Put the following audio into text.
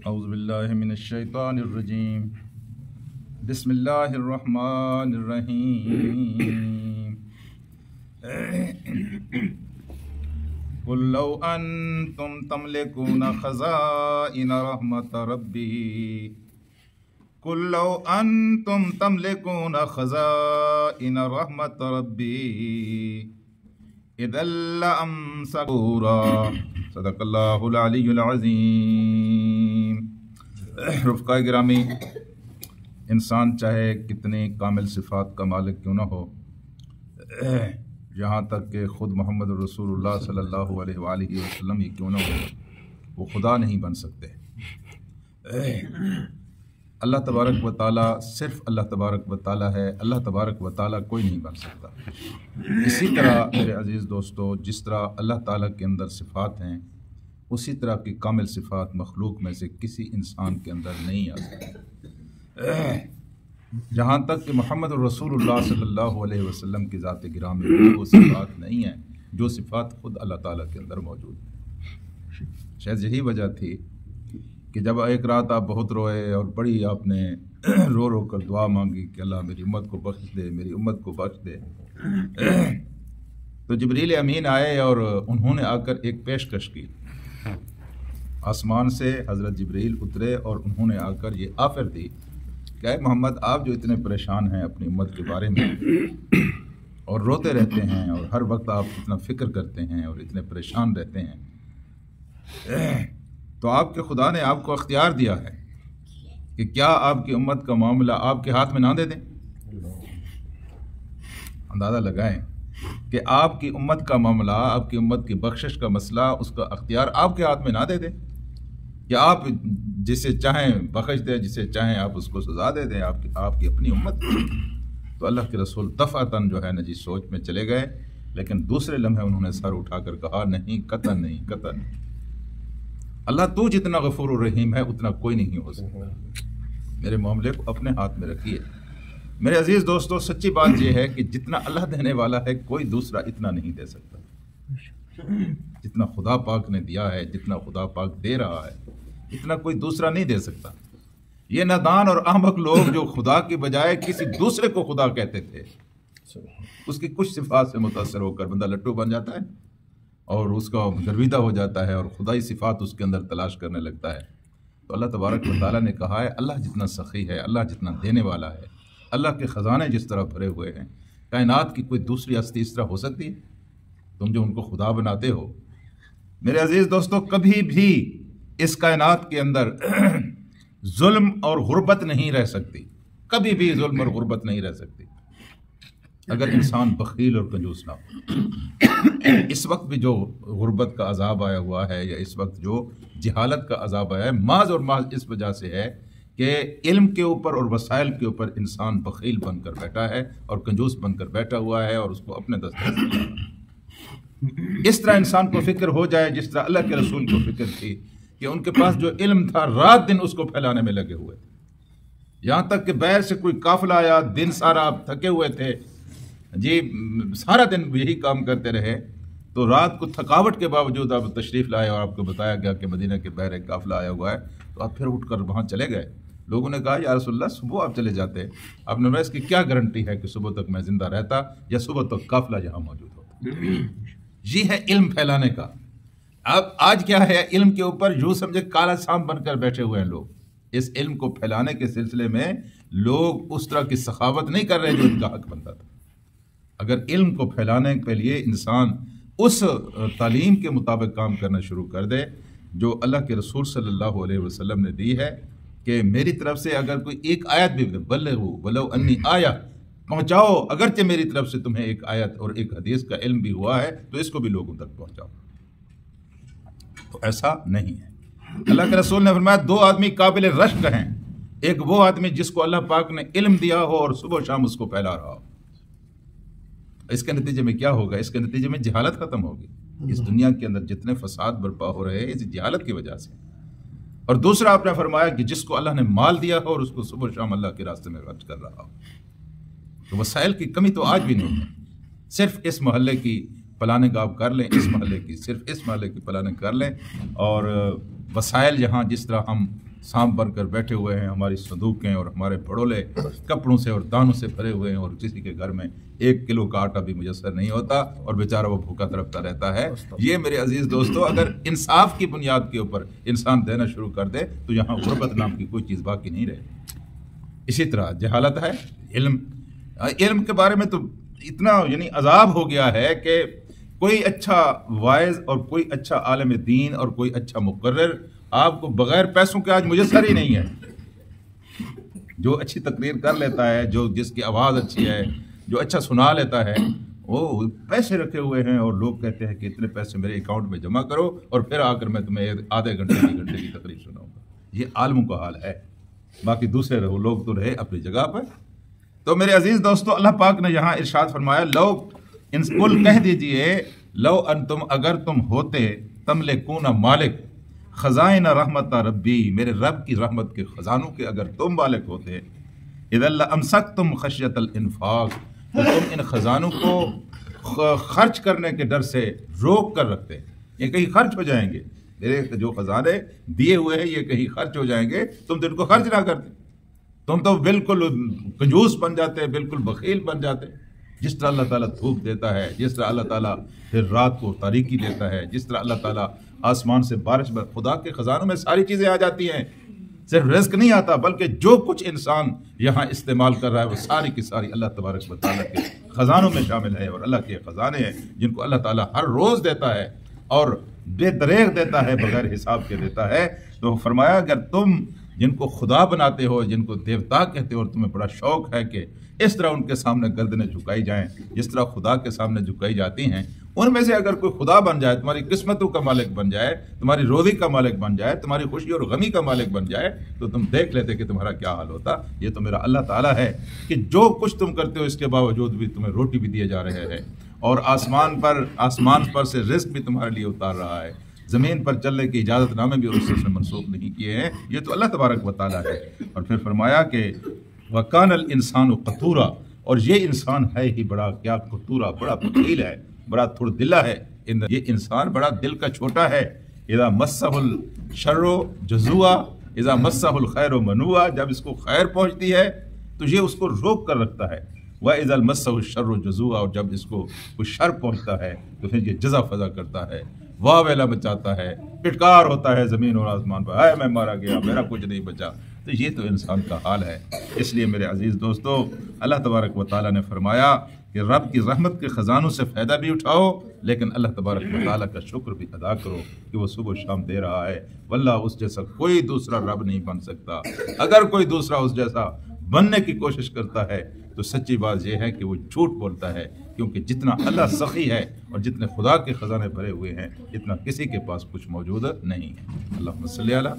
اعوذ باللہ من الشیطان الرجیم بسم اللہ الرحمن الرحیم قل لو انتم تملکون خزائن رحمت ربی قل لو انتم تملکون خزائن رحمت ربی اذا لامسکوا صدق اللہ العلی العظیم۔ رفقائے گرامی، انسان چاہے کتنی کامل صفات کا مالک کیوں نہ ہو، یہاں تک کہ خود محمد رسول اللہ صلی اللہ علیہ وآلہ وسلم ہی کیوں نہ ہو، وہ خدا نہیں بن سکتے۔ اللہ تبارک و تعالیٰ صرف اللہ تبارک و تعالیٰ ہے، اللہ تبارک و تعالیٰ کوئی نہیں بن سکتا۔ اسی طرح میرے عزیز دوستو، جس طرح اللہ تعالیٰ کے اندر صفات ہیں، اسی طرح کی کامل صفات مخلوق میں سے کسی انسان کے اندر نہیں آ سکتی۔ جہاں تک کہ محمد رسول اللہ صلی اللہ علیہ وسلم کی ذات گرامی میں وہ صفات نہیں ہیں جو صفات خود اللہ تعالیٰ کے اندر موجود ہیں۔ شاید یہی وجہ تھی کہ جب ایک رات آپ بہت روئے اور بڑی آپ نے رو رو کر دعا مانگی کہ اللہ میری امت کو بخش دے، میری امت کو بخش دے، تو جبریل امین آئے اور انہوں نے آ کر ایک پیشکش کی۔ آسمان سے حضرت جبریل اترے اور انہوں نے آ کر یہ آفر دی کہ اے محمد، آپ جو اتنے پریشان ہیں اپنی امت کے بارے میں اور روتے رہتے ہیں اور ہر وقت آپ اتنا فکر کرتے ہیں اور اتنے پریشان رہتے ہیں، تو آپ کے خدا نے آپ کو اختیار دیا ہے کہ کیا آپ کی امت کا معاملہ آپ کے ہاتھ میں نہ دے دیں؟ اندازہ لگائیں کہ آپ کی امت کا معاملہ، آپ کی امت کی بخشش کا مسئلہ، اس کا اختیار آپ کے ہاتھ میں نہ دے دیں، یا آپ جسے چاہیں بخش دیں، جسے چاہیں آپ اس کو سزا دے دیں، آپ کی اپنی امت۔ تو اللہ کے رسول دفعتاً جو ہے نا سوچ میں چلے گئے، لیکن دوسرے لمحے انہوں نے سر اٹھا کر کہا نہیں، قطعاً نہیں، قطعاً نہیں، اللہ تو جتنا غفور الرحیم ہے اتنا کوئی نہیں ہو سکتا۔ میرے معاملے کو اپنے ہاتھ میں رکھیے۔ میرے عزیز دوستو، سچی بات یہ ہے کہ جتنا اللہ دینے والا ہے کوئی دوسرا اتنا نہیں دے سکتا۔ جتنا خدا پاک نے دیا ہے، جتنا خدا پاک دے رہا ہے، اتنا کوئی دوسرا نہیں دے سکتا۔ یہ نادان اور احمق لوگ جو خدا کے بجائے کسی دوسرے کو خدا کہتے تھے، اس کی کچھ صفات سے متاثر ہو کر بندہ لٹو بن جاتا ہے اور اس کا گرویدہ ہو جاتا ہے اور خدائی صفات اس کے اندر تلاش کرنے لگتا ہے۔ تو اللہ تبارک و تعالیٰ نے کہا ہے اللہ جتنا سخی ہے، اللہ جتنا دینے والا ہے، اللہ کے خزانے جس طرح بھرے ہوئے ہیں، کائنات کی کوئی دوسری ہستی اس طرح ہو سکتی ہے؟ تم جو ان کو خدا بناتے ہو، میرے عزیز دوستو، کبھی بھی اس کائنات کے اندر ظلم اور غربت نہیں رہ سکتی، کبھی بھی ظلم اور غربت نہیں رہ سکتی اگر انسان بخیل اور کنجوس نہ ہو۔ اس وقت بھی جو غربت کا عذاب آیا ہوا ہے، یا اس وقت جو جہالت کا عذاب آیا ہے، محض اور محض اس وجہ سے ہے کہ علم کے اوپر اور وسائل کے اوپر انسان بخیل بن کر بیٹھا ہے اور کنجوس بن کر بیٹھا ہوا ہے اور اس کو اپنے دسترس میں۔ اس طرح انسان کو فکر ہو جائے جس طرح اللہ کے رسول کو فکر تھی کہ ان کے پاس جو علم تھا رات دن اس کو پھیلانے میں لگے ہوئے تھے، یہاں تک کہ باہر سے کوئی قافلہ آیا، دن سارا آپ تھکے ہوئے تھے، جی سارا دن یہی کام کرتے رہے، تو رات کو تھکاوٹ کے باوجود آپ تشریف لائے اور آپ کو بتایا گیا کہ مدینہ کے باہر ایک قافلہ آیا ہوا ہے، تو آپ پھر اٹھ کر وہاں چلے گئے۔ لوگوں نے کہا یا رسول اللہ صبح آپ چلے جاتے، آپ نے اس کی کیا گارنٹی ہے کہ صبح تک میں زندہ رہتا یا صبح تک قافلہ یہاں موجود ہوتا؟ یہ ہے علم پھیلانے کا۔ اب آج کیا ہے، علم کے اوپر یوں سمجھے کالا سانپ بن کر بیٹھے ہوئے ہیں لوگ۔ اس علم کو پھیلانے کے سلسلے میں لوگ اس طرح کی سخاوت نہیں کر رہے جو ان کا حق بنتا تھا۔ اگر علم کو پھیلانے کے لیے انسان اس تعلیم کے مطابق کام کرنا شروع کر دے جو اللہ کے رسول صلی اللہ علیہ وسلم نے دی ہے کہ میری طرف سے اگر کوئی ایک آیت بھی بلغوا ولو انی آیہ، پہنچاؤ، اگرچہ میری طرف سے تمہیں ایک آیت اور ایک حدیث کا علم بھی ہوا ہے تو اس کو بھی لوگوں تک پہنچاؤ، تو ایسا نہیں ہے۔ اللہ کے رسول نے فرمایا دو آدمی قابل رشک ہیں، ایک وہ آدمی جس کو اللہ پاک نے علم دیا ہو اور صبح و شام اس کو پھیلا رہا ہو۔ اس کے نتیجے میں کیا ہوگا؟ اس کے نتیجے میں جہالت ختم ہوگی۔ اس دنیا کے اندر جتنے فساد برپا ہو رہے ہیں اس جہالت کی وجہ سے۔ اور دوسرا آپ نے فرمایا کہ جس کو اللہ نے مال دیا ہو اور اس کو صبح و شام اللہ کے راستے میں خرچ کر رہا ہو۔ تو وسائل کی کمی تو آج بھی نہیں ہے، صرف اس محلے کی پلاننگ آپ کر لیں اس محلے کی، صرف اس محلے کی پلاننگ کر لیں، اور وسائل یہاں جس طرح ہم سانپ بن کر بیٹھے ہوئے ہیں، ہماری صندوقیں اور ہمارے پڑولے کپڑوں سے اور دانوں سے بھرے ہوئے ہیں، اور کسی کے گھر میں 1 کلو کا آٹا بھی میسر نہیں ہوتا اور بیچارہ وہ بھوکا تڑپتا رہتا ہے۔ یہ میرے عزیز دوستو اگر انصاف کی بنیاد کے اوپر انسان دینا شروع کر دے تو یہاں غربت نام کی کوئی چیز باقی نہیں رہے۔ اسی طرح جہالت ہے، علم کے بارے میں تو اتنا عذاب ہو گیا ہے کہ کوئی اچھا واعظ اور کوئی اچھا عالم دین اور کوئی اچھا مقرر آپ کو بغیر پیسوں کے آج میسر ہی نہیں ہے۔ جو اچھی تقریر کر لیتا ہے، جو جس کی آواز اچھی ہے، جو اچھا سنا لیتا ہے، وہ پیسے رکھے ہوئے ہیں اور لوگ کہتے ہیں کہ اتنے پیسے میرے اکاؤنٹ میں جمع کرو اور پھر آ کر میں تمہیں آدھے گھنٹے 1 گھنٹے کی تقریر سناؤں گا۔ یہ عالموں کا حال ہے، باقی دوسرے لوگ تو رہے اپنی جگہ پر۔ تو میرے عزیز دوستو اللہ پاک نے یہاں ارشاد فرمایا، لو قل کہہ دیجئے، لو انتم اگر تم ہوتے تملکون مالک خزائن رحمت ربی، میرے رب کی رحمت کے خزانوں کے اگر تم مالک ہوتے، اذا لامسکتم خشیت الانفاق، تو تم ان خزانوں کو خرچ کرنے کے ڈر سے روک کر رکھتے، یہ کہیں خرچ ہو جائیں گے، میرے جو خزانے دیے ہوئے ہیں یہ کہیں خرچ ہو جائیں گے، تم تو ان کو خرچ نہ کرتے، تم تو بالکل کنجوس بن جاتے، بالکل بخیل بن جاتے۔ جس طرح اللہ تعالیٰ دھوپ دیتا ہے، جس طرح اللہ تعالیٰ پھر رات کو تاریکی دیتا ہے، جس طرح اللہ تعالیٰ آسمان سے بارش، خدا کے خزانوں میں ساری چیزیں آ جاتی ہیں، صرف رزق نہیں آتا بلکہ جو کچھ انسان یہاں استعمال کر رہا ہے وہ ساری کی ساری اللہ تبارک و تعالیٰ کے خزانوں میں شامل ہے، اور اللہ کے خزانے ہیں جن کو اللہ تعالیٰ ہر روز دیتا ہے اور بے دریغ دیتا ہے، بغیر حساب کے دیتا ہے۔ تو فرمایا اگر تم جن کو خدا بناتے ہو، جن کو دیوتا کہتے ہو، اور تمہیں بڑا شوق ہے کہ اس طرح ان کے سامنے گردنیں جھکائی جائیں جس طرح خدا کے سامنے جھکائی جاتی ہیں، ان میں سے اگر کوئی خدا بن جائے، تمہاری قسمتوں کا مالک بن جائے، تمہاری روزی کا مالک بن جائے، تمہاری خوشی اور غمی کا مالک بن جائے، تو تم دیکھ لیتے کہ تمہارا کیا حال ہوتا۔ یہ تو میرا اللہ تعالیٰ ہے کہ جو کچھ تم کرتے ہو اس کے باوجود بھی تمہیں روٹی بھی دیے جا رہے ہیں، اور آسمان پر سے رزق بھی تمہارے لیے اتار رہا ہے، زمین پر چلنے کی اجازت نامے بھی اس سے منسوخ نہیں کیے ہیں۔ یہ تو اللہ تبارک و تعالیٰ ہے۔ اور پھر فرمایا کہ وَكَانَ الْإِنسَانُ قَتُورًا، اور یہ انسان ہے ہی بڑا کیا قتورا، بڑا بخیل ہے، بڑا تھوڑ دلا ہے، یہ انسان بڑا دل کا چھوٹا ہے۔ اذا مسہ الشر جزوعا اذا مسہ الخیر منوعا، جب اس کو خیر پہنچتی ہے تو یہ اس کو روک کر رکھتا ہے، وَإِذَا مَسَّهُ الشَّرُّ جَزُوعًا، اور جب اس کو کوئی شر پہنچتا ہے تو پھر یہ جزا فضا کرتا ہے، واہ ویلا مچاتا ہے، پٹکار ہوتا ہے زمین اور آسمان پر، ہائے میں مارا گیا، میرا کچھ نہیں بچا۔ تو یہ تو انسان کا حال ہے۔ اس لیے میرے عزیز دوستو اللہ تبارک و تعالیٰ نے فرمایا کہ رب کی رحمت کے خزانوں سے فائدہ بھی اٹھاؤ، لیکن اللہ تبارک و تعالیٰ کا شکر بھی ادا کرو کہ وہ صبح و شام دے رہا ہے۔ واللہ اس جیسا کوئی دوسرا رب نہیں بن سکتا۔ اگر کوئی دوسرا اس جیسا بننے کی کوشش کرتا ہے تو سچی بات یہ ہے کہ وہ جھوٹ بولتا ہے، کیونکہ جتنا اللہ سخی ہے اور جتنے خدا کے خزانے بھرے ہوئے ہیں اتنا کسی کے پاس کچھ موجود نہیں ہے۔ اللہم صلی علی